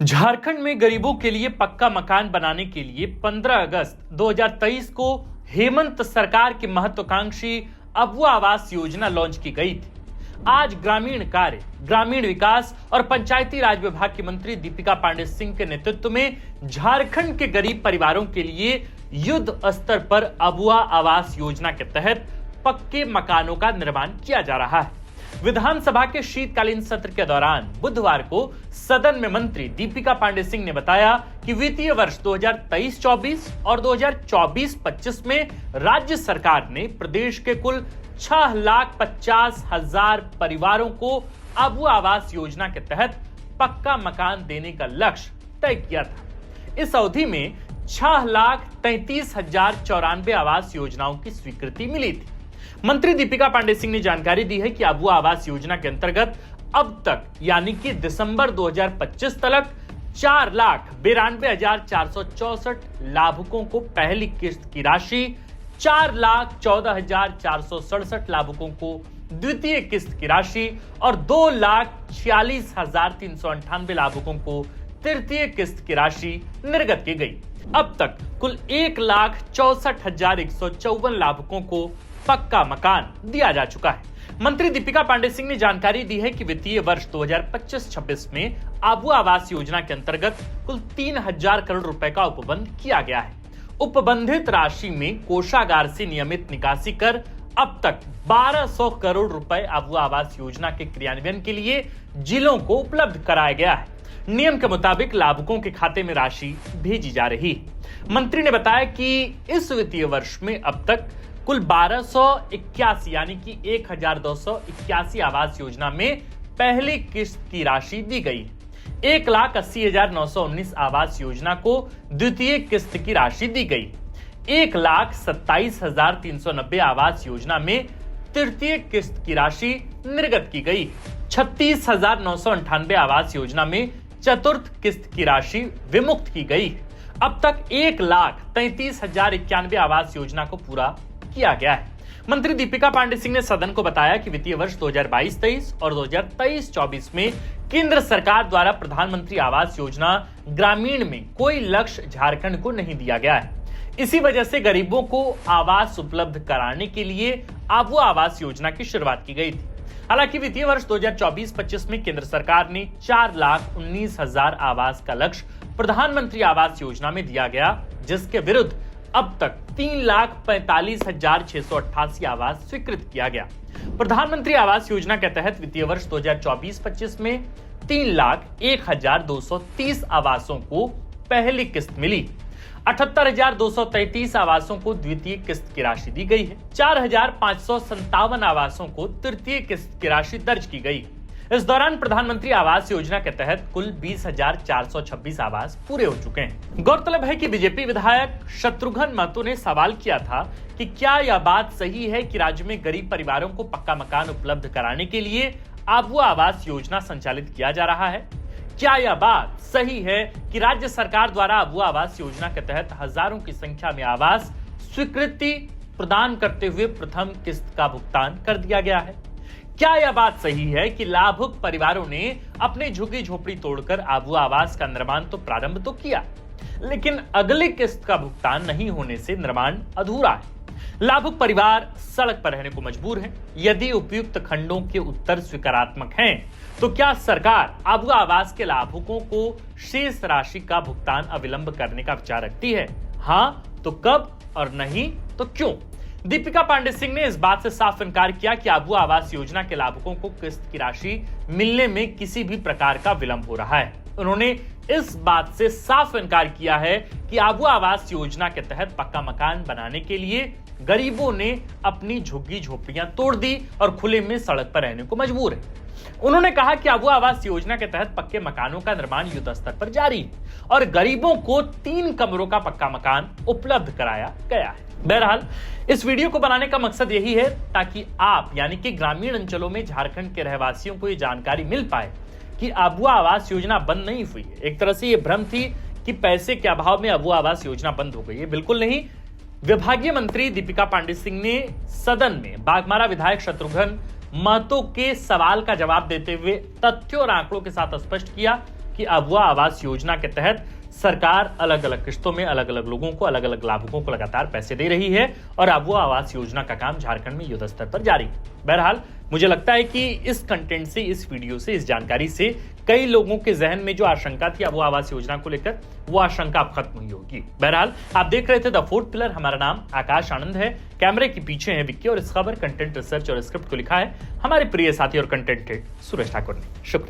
झारखंड में गरीबों के लिए पक्का मकान बनाने के लिए 15 अगस्त 2023 को हेमंत सरकार की महत्वाकांक्षी अबुआ आवास योजना लॉन्च की गई थी। आज ग्रामीण कार्य, ग्रामीण विकास और पंचायती राज विभाग की मंत्री दीपिका पांडे सिंह के नेतृत्व में झारखंड के गरीब परिवारों के लिए युद्ध स्तर पर अबुआ आवास योजना के तहत पक्के मकानों का निर्माण किया जा रहा है। विधानसभा के शीतकालीन सत्र के दौरान बुधवार को सदन में मंत्री दीपिका पांडे सिंह ने बताया कि वित्तीय वर्ष 2023-24 और 2024-25 में राज्य सरकार ने प्रदेश के कुल 6,50,000 परिवारों को अबुआ आवास योजना के तहत पक्का मकान देने का लक्ष्य तय किया था। इस अवधि में 6,33,094 आवास योजनाओं की स्वीकृति मिली थी। मंत्री दीपिका पांडे सिंह ने जानकारी दी है कि अबुआ आवास योजना के अंतर्गत अब तक यानी कि दिसंबर 2025 तक 4,92,464 लाभुकों को पहली किस्त की राशि, 4,14,467 लाभुकों को द्वितीय किस्त की राशि और 2,46,398 लाभुकों को तृतीय किस्त की राशि निर्गत की गई। अब तक कुल 1,64,154 लाभुकों को पक्का मकान दिया जा चुका है। मंत्री दीपिका पांडे सिंह ने जानकारी दी है कि वित्तीय वर्ष 2025-26 में अबुआ आवास योजना के अंतर्गत कुल 3,000 करोड़ रुपए का उपबंध किया गया है। उपबंधित राशि में कोषागार से नियमित निकासी कर अब तक 1,200 करोड़ रुपए अबुआ आवास योजना के क्रियान्वयन के लिए जिलों को उपलब्ध कराया गया है। नियम के मुताबिक लाभुकों के खाते में राशि भेजी जा रही है। मंत्री ने बताया कि इस वित्तीय वर्ष में अब तक कुल 1,281 यानी कि 1,281 आवास योजना में पहली किस्त की राशि दी गई। 1,80,919 आवास योजना को द्वितीय किस्त की राशि दी गई। 1,27,390 आवास योजना में तृतीय किस्त की राशि निर्गत की गई। 36,998 आवास योजना में चतुर्थ किस्त की राशि विमुक्त की गई। अब तक 1,33,091 आवास योजना को पूरा किया गया है। मंत्री दीपिका पांडे सिंह ने सदन को बताया कि वित्तीय वर्ष 2022-23 और 2023-24 में केंद्र सरकार द्वारा प्रधानमंत्री आवास योजना ग्रामीण में कोई लक्ष्य झारखंड को नहीं दिया गया है। इसी वजह से गरीबों को आवास उपलब्ध कराने के लिए अबुआ आवास योजना की शुरुआत की गई थी। हालांकि वित्तीय वर्ष 2024-25 में केंद्र सरकार ने 4,19,000 आवास का लक्ष्य प्रधानमंत्री आवास योजना में दिया गया, जिसके विरुद्ध अब तक 3,45,688 आवास स्वीकृत किया गया। प्रधानमंत्री आवास योजना के तहत वित्तीय वर्ष 2024-25 में 3,01,230 आवासों को पहली किस्त मिली। 78,233 आवासों को द्वितीय किस्त की राशि दी गई है। 4,557 आवासों को तृतीय किस्त की राशि दर्ज की गई। इस दौरान प्रधानमंत्री आवास योजना के तहत कुल 20,426 आवास पूरे हो चुके हैं। गौरतलब है कि बीजेपी विधायक शत्रुघ्न महतो ने सवाल किया था कि क्या यह बात सही है कि राज्य में गरीब परिवारों को पक्का मकान उपलब्ध कराने के लिए अबुआ आवास योजना संचालित किया जा रहा है। क्या यह बात सही है कि राज्य सरकार द्वारा अबुआ आवास योजना के तहत हजारों की संख्या में आवास स्वीकृति प्रदान करते हुए प्रथम किस्त का भुगतान कर दिया गया है। क्या यह बात सही है कि लाभुक परिवारों ने अपनी झुग्गी झोपड़ी तोड़कर अबुआ आवास का निर्माण तो प्रारंभ तो किया, लेकिन अगली किस्त का भुगतान नहीं होने से निर्माण अधूरा है। लाभुक परिवार सड़क पर रहने को मजबूर हैं। यदि उपयुक्त खंडों के उत्तर स्वीकारात्मक हैं, तो क्या सरकार अबुआ आवास के लाभुकों को शेष राशि का भुगतान अविलंब करने का विचार रखती है? हाँ तो कब और नहीं तो क्यों? दीपिका पांडे सिंह ने इस बात से साफ इनकार किया कि अबुआ आवास योजना के लाभुकों को किस्त की राशि मिलने में किसी भी प्रकार का विलंब हो रहा है। उन्होंने इस बात से साफ इनकार किया है कि अबुआ आवास योजना के तहत पक्का मकान बनाने के लिए गरीबों ने अपनी झुग्गी झोपड़ियां तोड़ दी और खुले में सड़क पर रहने को मजबूर है। उन्होंने कहा कि अबुआ आवास योजना के तहत पक्के मकानों का निर्माण युद्ध स्तर पर जारी है और गरीबों को 3 कमरों का पक्का मकान उपलब्ध कराया गया है। बहरहाल इस वीडियो को बनाने का मकसद यही है ताकि आप यानी कि ग्रामीण अंचलों में झारखंड के रहवासियों को ये जानकारी मिल पाए कि अबुआ आवास योजना बंद नहीं हुई है। एक तरह से ये भ्रम थी कि पैसे के अभाव में अबुआ आवास योजना बंद हो गई है, बिल्कुल नहीं। विभागीय मंत्री दीपिका पांडे सिंह ने सदन में बाघमारा विधायक शत्रुघ्न महतो के सवाल का जवाब देते हुए तथ्यों और आंकड़ों के साथ स्पष्ट किया कि अबुआ आवास योजना के तहत सरकार अलग अलग किस्तों में अलग अलग लोगों को, अलग अलग लाभुकों को लगातार पैसे दे रही है और अबुआ आवास योजना का काम झारखंड में युद्ध स्तर पर जारी है। बहरहाल मुझे लगता है कि इस कंटेंट से, इस वीडियो से, इस जानकारी से कई लोगों के जहन में जो आशंका थी अबुआ आवास योजना को लेकर, वो आशंका अब खत्म हुई होगी। बहरहाल आप देख रहे थे द फोर्थ पिलर। हमारा नाम आकाश आनंद है, कैमरे के पीछे है विक्की और इस खबर, कंटेंट रिसर्च और स्क्रिप्ट को लिखा है हमारे प्रिय साथी और कंटेंट हेड सुरेश ठाकुर ने। शुक्रिया।